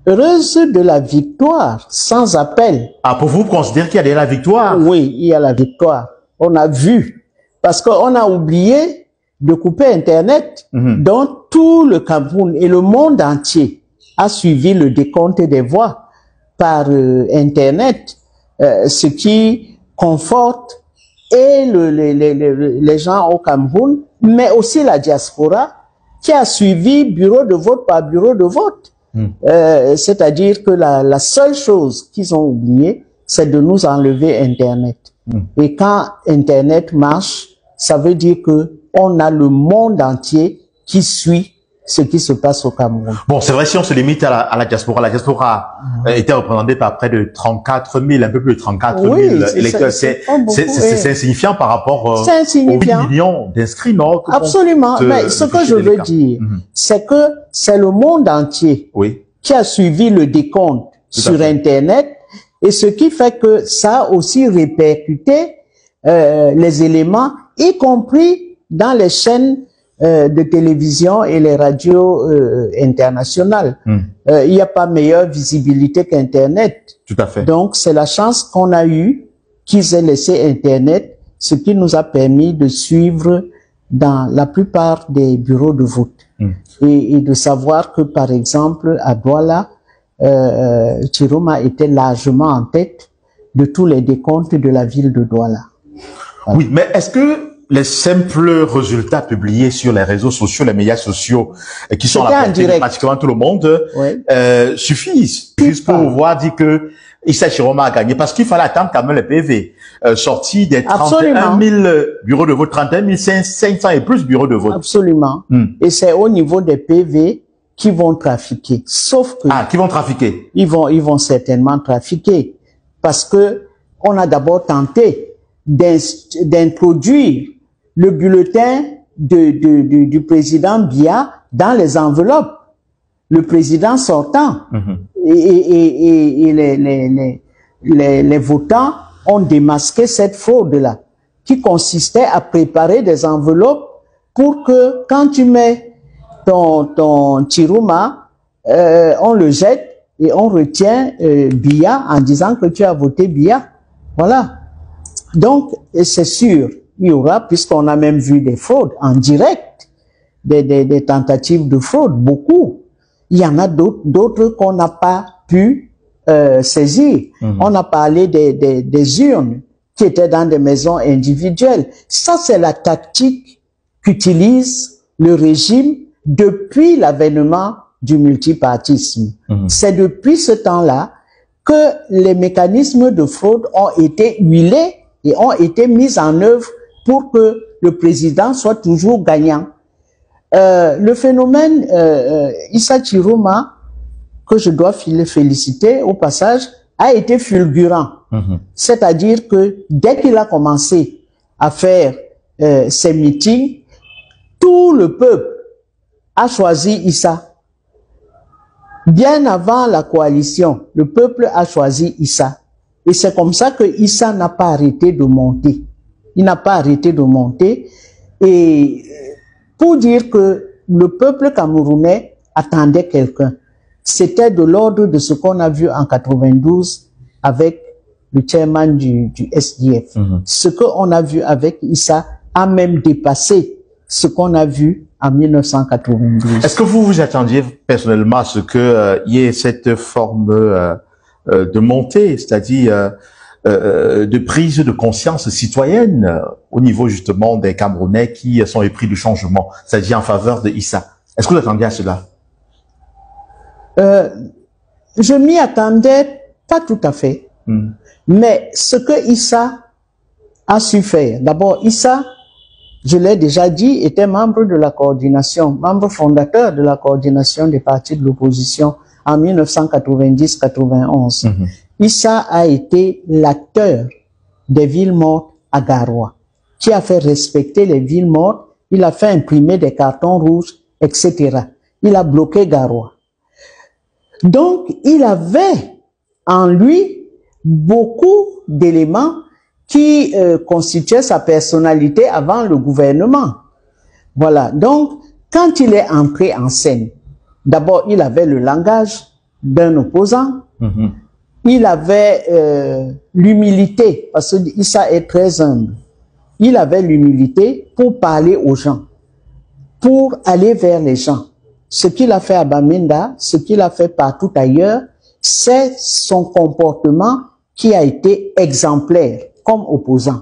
heureuse de la victoire, sans appel. Ah, pour vous considérer qu'il y a déjà la victoire? Oui, il y a la victoire. On a vu. Parce qu'on a oublié de couper Internet. Donc, tout le Cameroun et le monde entier a suivi le décompte des voix par Internet, ce qui conforte et les gens au Cameroun, mais aussi la diaspora, qui a suivi bureau de vote par bureau de vote. C'est-à-dire que la seule chose qu'ils ont oublié, c'est de nous enlever Internet. Et quand Internet marche, ça veut dire que on a le monde entier qui suit ce qui se passe au Cameroun. Bon, c'est vrai, si on se limite à la diaspora était représentée par près de 34 000, un peu plus de 34 000 électeurs. C'est insignifiant par rapport aux 8 millions d'inscrits, non? Absolument. Mais ce que je veux dire, c'est que c'est le monde entier qui a suivi le décompte sur Internet, et ce qui fait que ça a aussi répercuté les éléments, y compris dans les chaînes de télévision et les radios internationales. Il n'y a pas meilleure visibilité qu'Internet. Tout à fait. Donc, c'est la chance qu'on a eue qu'ils aient laissé Internet, ce qui nous a permis de suivre dans la plupart des bureaux de vote. Et de savoir que, par exemple, à Douala, Chiroma était largement en tête de tous les décomptes de la ville de Douala. Voilà. Oui, mais est-ce que les simples résultats publiés sur les réseaux sociaux, les médias sociaux, qui sont à la portée de pratiquement tout le monde, suffisent juste pour pouvoir dire que Issa Chiroma a gagné? Parce qu'il fallait attendre quand même les PV sortis des 31 000 bureaux de vote, 31 500 et plus bureaux de vote. Absolument. Et c'est au niveau des PV qui vont trafiquer. Sauf que... Ah, qui vont trafiquer? Ils vont certainement trafiquer. Parce que on a d'abord tenté d'introduire le bulletin du président Biya dans les enveloppes. Le président sortant. Et les votants ont démasqué cette fraude-là, qui consistait à préparer des enveloppes pour que quand tu mets ton Chiroma, on le jette et on retient Biya en disant que tu as voté Biya. Voilà. Donc, c'est sûr, il y aura, puisqu'on a même vu des fraudes en direct, des tentatives de fraude, beaucoup. Il y en a d'autres qu'on n'a pas pu saisir. On a parlé des urnes qui étaient dans des maisons individuelles. Ça, c'est la tactique qu'utilise le régime depuis l'avènement du multipartisme. C'est depuis ce temps-là que les mécanismes de fraude ont été huilés et ont été mis en œuvre pour que le président soit toujours gagnant. Le phénomène Issa Chiroma, que je dois féliciter au passage, a été fulgurant. C'est-à-dire que dès qu'il a commencé à faire ses meetings, tout le peuple a choisi Issa. Bien avant la coalition, le peuple a choisi Issa. Et c'est comme ça que Issa n'a pas arrêté de monter. Il n'a pas arrêté de monter. Et pour dire que le peuple camerounais attendait quelqu'un, c'était de l'ordre de ce qu'on a vu en 92 avec le chairman du SDF. Ce qu'on a vu avec Issa a même dépassé ce qu'on a vu en 1992. Est-ce que vous vous attendiez personnellement à ce que y ait cette forme de montée, c'est-à-dire de prise de conscience citoyenne au niveau justement des Camerounais qui sont épris du changement, c'est-à-dire en faveur de Issa? Est-ce que vous attendiez à cela? Je m'y attendais pas tout à fait. Mais ce que Issa a su faire, d'abord Issa, je l'ai déjà dit, était membre de la coordination, membre fondateur de la coordination des partis de l'opposition en 1990-91. Issa a été l'acteur des villes mortes à Garoua, qui a fait respecter les villes mortes, il a fait imprimer des cartons rouges, etc. Il a bloqué Garoua. Donc, il avait en lui beaucoup d'éléments qui constituaient sa personnalité avant le gouvernement. Voilà. Donc, quand il est entré en scène, d'abord, il avait le langage, d'un opposant. Il avait l'humilité, parce que Issa est très humble. Il avait l'humilité pour parler aux gens, pour aller vers les gens. Ce qu'il a fait à Bamenda, ce qu'il a fait partout ailleurs, c'est son comportement qui a été exemplaire comme opposant.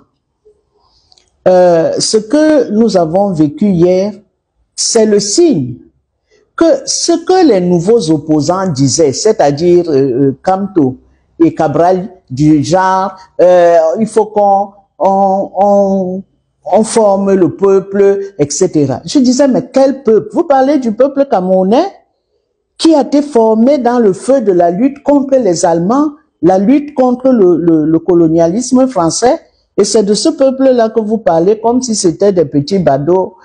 Ce que nous avons vécu hier, c'est le signe que ce que les nouveaux opposants disaient, c'est-à-dire Kamto et Cabral, du genre, il faut qu'on forme le peuple, etc. Je disais, mais quel peuple? Vous parlez du peuple camerounais qui a été formé dans le feu de la lutte contre les Allemands, la lutte contre le colonialisme français, et c'est de ce peuple-là que vous parlez comme si c'était des petits badauds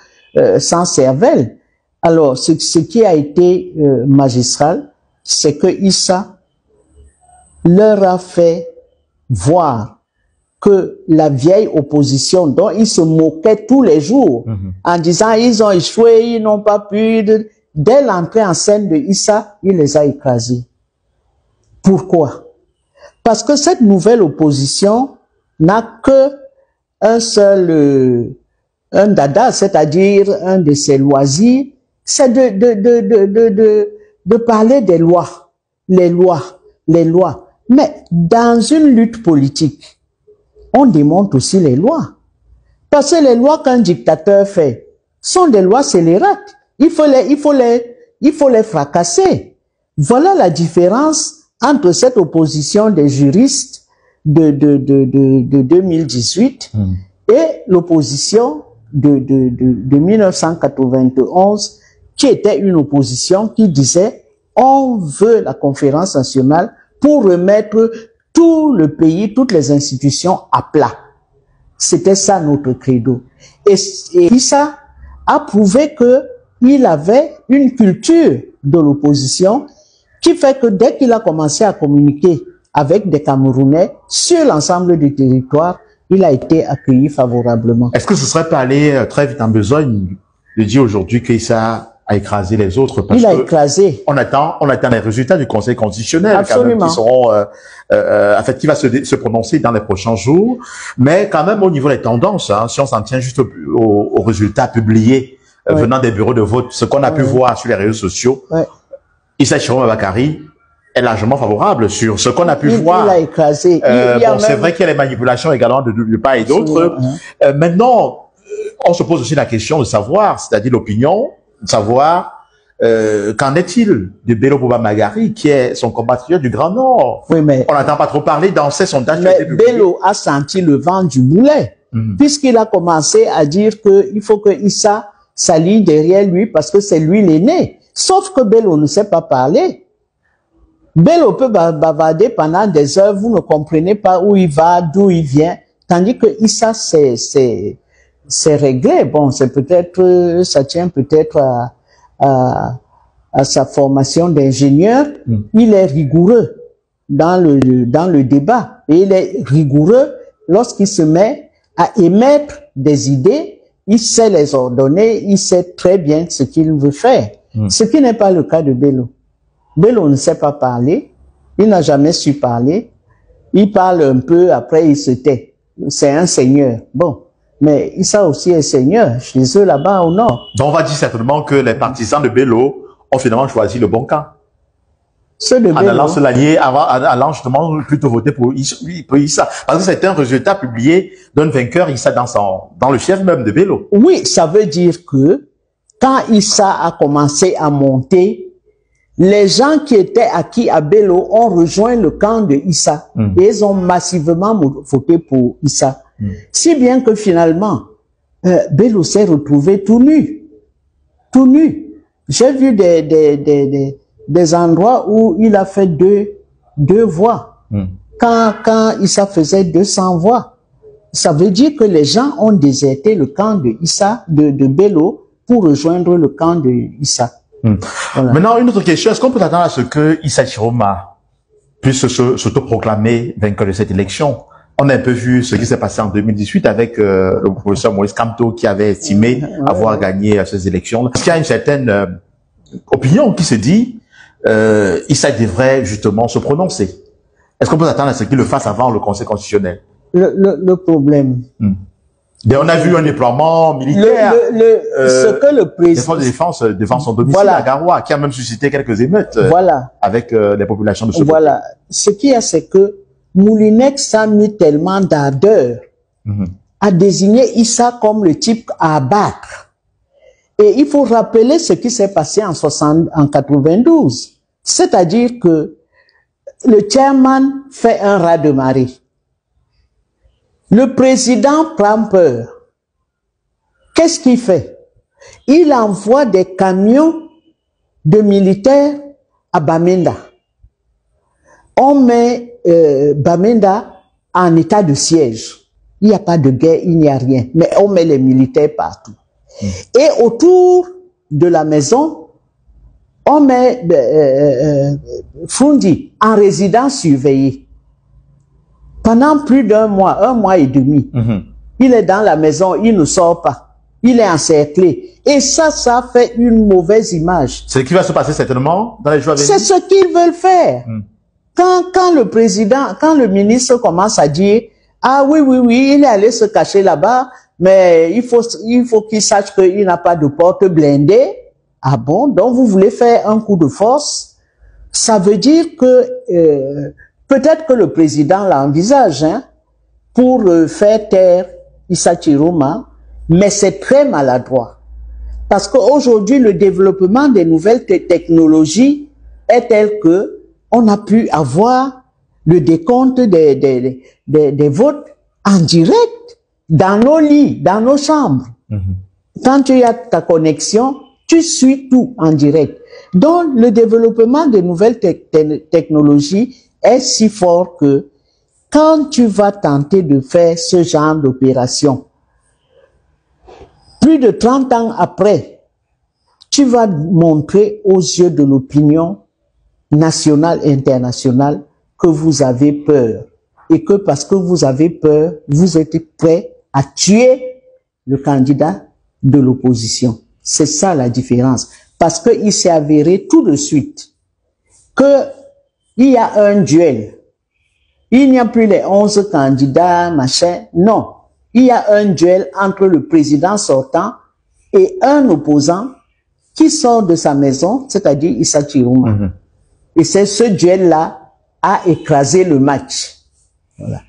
sans cervelle. Alors, ce qui a été magistral, c'est que Issa leur a fait voir que la vieille opposition dont ils se moquaient tous les jours en disant ils ont échoué, ils n'ont pas pu, dès l'entrée en scène de Issa, il les a écrasés. Pourquoi? Parce que cette nouvelle opposition n'a que un seul, un dada, c'est-à-dire un de ses loisirs, c'est de parler des lois, les lois. Mais dans une lutte politique, on démonte aussi les lois. Parce que les lois qu'un dictateur fait sont des lois scélérates. Il faut les fracasser. Voilà la différence entre cette opposition des juristes de 2018 et l'opposition de 1991, qui était une opposition qui disait on veut la conférence nationale pour remettre tout le pays, toutes les institutions à plat. C'était ça notre credo. Et Issa a prouvé qu'il avait une culture de l'opposition qui fait que dès qu'il a commencé à communiquer avec des Camerounais sur l'ensemble du territoire, il a été accueilli favorablement. Est-ce que ce serait pas aller très vite en besogne de dire aujourd'hui qu'Issa a écrasé les autres? Parce il a écrasé. On attend les résultats du Conseil constitutionnel. Absolument. Quand même, qui seront, en fait, qui va se prononcer dans les prochains jours. Mais quand même, au niveau des tendances, hein, si on s'en tient juste aux résultats publiés venant des bureaux de vote, ce qu'on a pu voir sur les réseaux sociaux, Issa Chiroma Bakary est largement favorable sur ce qu'on a pu voir. Il a écrasé. Bon, c'est vrai qu'il y a les manipulations également de part et d'autre. Maintenant, on se pose aussi la question de savoir, c'est-à-dire l'opinion, de savoir qu'en est-il de Bello Bouba Magari, qui est son compatriote du Grand Nord. Oui, mais on n'entend pas trop parler dans ces sondages. Mais Bello a senti le vent du boulet, puisqu'il a commencé à dire qu'il faut que Issa s'aligne derrière lui parce que c'est lui l'aîné. Sauf que Bello ne sait pas parler. Bello peut bavarder pendant des heures, vous ne comprenez pas où il va, d'où il vient, tandis que Issa, c'est réglé. Bon, c'est peut-être, ça tient peut-être à sa formation d'ingénieur. Il est rigoureux dans le débat. Et il est rigoureux lorsqu'il se met à émettre des idées. Il sait les ordonner, il sait très bien ce qu'il veut faire. Ce qui n'est pas le cas de Bello. Bello ne sait pas parler, il n'a jamais su parler, il parle un peu, après il se tait. C'est un seigneur. Bon, mais Issa aussi est seigneur, chez eux là-bas au nord. Donc on va dire certainement que les partisans de Bello ont finalement choisi le bon camp. Ceux de Bello. En allant se l'allier, en allant justement plutôt voter pour Issa. Parce que c'est un résultat publié d'un vainqueur Issa dans le fief même de Bello. Oui, ça veut dire que quand Issa a commencé à monter, les gens qui étaient acquis à Bello ont rejoint le camp de Issa et ils ont massivement voté pour Issa. Si bien que finalement, Bello s'est retrouvé tout nu. Tout nu. J'ai vu des endroits où il a fait deux voix. Quand Issa faisait 200 voix. Ça veut dire que les gens ont déserté le camp de Issa, de Bello, pour rejoindre le camp de Issa. Voilà. Maintenant, une autre question. Est-ce qu'on peut attendre à ce que Issa Chiroma puisse s'autoproclamer vainqueur de cette élection? On a un peu vu ce qui s'est passé en 2018 avec le professeur Maurice Kamto qui avait estimé avoir gagné ces élections. Est-ce qu'il y a une certaine opinion qui se dit Issa devrait justement se prononcer. Est-ce qu'on peut s'attendre à ce qu'il le fasse avant le Conseil constitutionnel? Le problème. On a vu un déploiement militaire. Ce que le président... Les forces de défense devant son domicile à Garoua, qui a même suscité quelques émeutes avec les populations de ce côté. Ce qu'il y a, c'est que Moulinex a mis tellement d'ardeur à désigner Issa comme le type à abattre. Et il faut rappeler ce qui s'est passé en 92. C'est-à-dire que le chairman fait un raz-de-marée. Le président prend peur. Qu'est-ce qu'il fait? Il envoie des camions de militaires à Bamenda. On met Bamenda en état de siège. Il n'y a pas de guerre, il n'y a rien. Mais on met les militaires partout. Et autour de la maison, on met Fundi en résidence surveillée. Pendant plus d'un mois, 1 mois et demi, il est dans la maison, il ne sort pas. Il est encerclé. Et ça fait une mauvaise image. C'est ce qui va se passer certainement dans les jours à venir. C'est ce qu'ils veulent faire. Quand le président, quand le ministre commence à dire, ah oui, il est allé se cacher là-bas, mais il faut qu'il sache qu'il n'a pas de porte blindée. Ah bon? Donc vous voulez faire un coup de force? Ça veut dire que peut-être que le président l'envisage pour faire taire Issa Chiroma, mais c'est très maladroit. Parce qu'aujourd'hui, le développement des nouvelles technologies est tel que on a pu avoir le décompte des votes en direct dans nos lits, dans nos chambres. Quand tu as ta connexion, tu suis tout en direct. Donc, le développement des nouvelles technologies est si fort que quand tu vas tenter de faire ce genre d'opération, plus de 30 ans après, tu vas montrer aux yeux de l'opinion nationale et internationale que vous avez peur. Et que parce que vous avez peur, vous êtes prêt à tuer le candidat de l'opposition. C'est ça la différence. Parce qu'il s'est avéré tout de suite qu'il y a un duel. Il n'y a plus les 11 candidats, machin. Non. Il y a un duel entre le président sortant et un opposant qui sort de sa maison, c'est-à-dire Issa Chiroma. Et c'est ce duel-là a écrasé le match. Voilà.